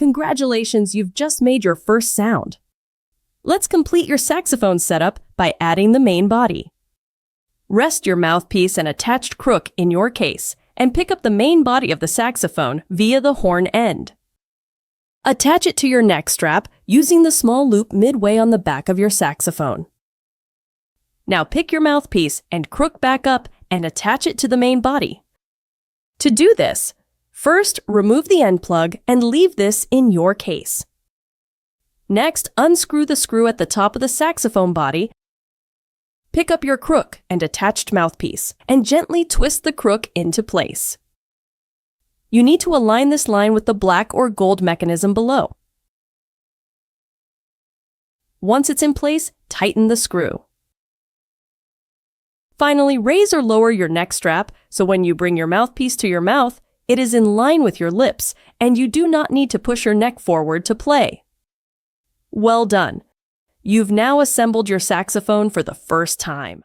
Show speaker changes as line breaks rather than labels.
Congratulations, you've just made your first sound. Let's complete your saxophone setup by adding the main body. Rest your mouthpiece and attached crook in your case and pick up the main body of the saxophone via the horn end. Attach it to your neck strap using the small loop midway on the back of your saxophone. Now pick your mouthpiece and crook back up and attach it to the main body. To do this, first remove the end plug and leave this in your case. Next, unscrew the screw at the top of the saxophone body. Pick up your crook and attached mouthpiece and gently twist the crook into place. You need to align this line with the black or gold mechanism below. Once it's in place, tighten the screw. Finally, raise or lower your neck strap so when you bring your mouthpiece to your mouth, it is in line with your lips and you do not need to push your neck forward to play. Well done! You've now assembled your saxophone for the first time.